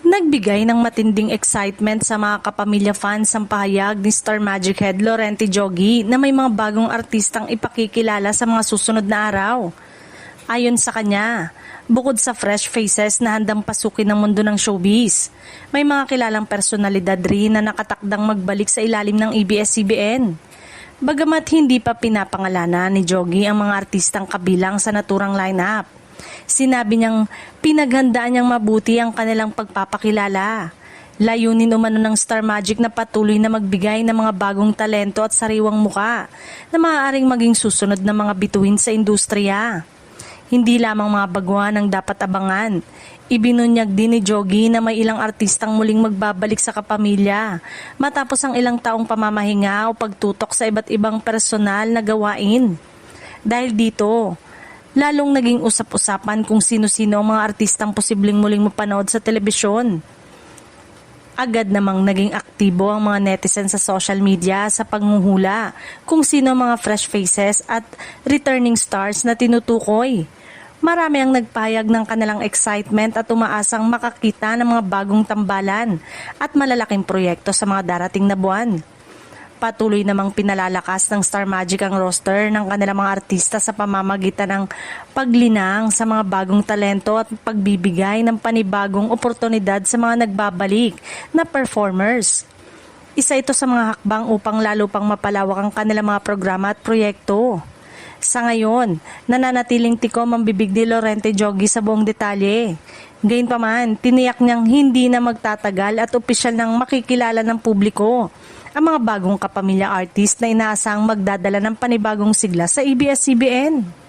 Nagbigay ng matinding excitement sa mga kapamilya fans ang pahayag ni Star Magic Head Laurente Joggy na may mga bagong artistang ipakikilala sa mga susunod na araw. Ayon sa kanya, bukod sa fresh faces na handang pasukin ng mundo ng showbiz, may mga kilalang personalidad rin na nakatakdang magbalik sa ilalim ng ABS-CBN. Bagamat hindi pa pinapangalanan ni Joggy ang mga artistang kabilang sa naturang lineup, sinabi niyang pinaghandaan niyang mabuti ang kanilang pagpapakilala. Layunin umano ng Star Magic na patuloy na magbigay ng mga bagong talento at sariwang muka na maaaring maging susunod na mga bituin sa industriya. Hindi lamang mga baguhan ang dapat abangan. Ibinunyag din ni Joggy na may ilang artistang muling magbabalik sa kapamilya matapos ang ilang taong pamamahinga o pagtutok sa iba't ibang personal na gawain. Dahil dito, lalong naging usap-usapan kung sino-sino ang mga artistang posibleng muling mapanood sa telebisyon. Agad namang naging aktibo ang mga netizen sa social media sa panghuhula kung sino ang mga fresh faces at returning stars na tinutukoy. Marami ang nagpahayag ng kanilang excitement at umaasang makakita ng mga bagong tambalan at malalaking proyekto sa mga darating na buwan. Patuloy namang pinalalakas ng Star Magic ang roster ng kanilang mga artista sa pamamagitan ng paglinang sa mga bagong talento at pagbibigay ng panibagong oportunidad sa mga nagbabalik na performers. Isa ito sa mga hakbang upang lalo pang mapalawak ang kanilang mga programa at proyekto. Sa ngayon, nananatiling tikom ang bibig ni Laurente Joggy sa buong detalye. Gayunpaman, tiniyak niyang hindi na magtatagal at opisyal nang makikilala ng publiko ang mga bagong kapamilya artist na inaasang magdadala ng panibagong sigla sa ABS-CBN.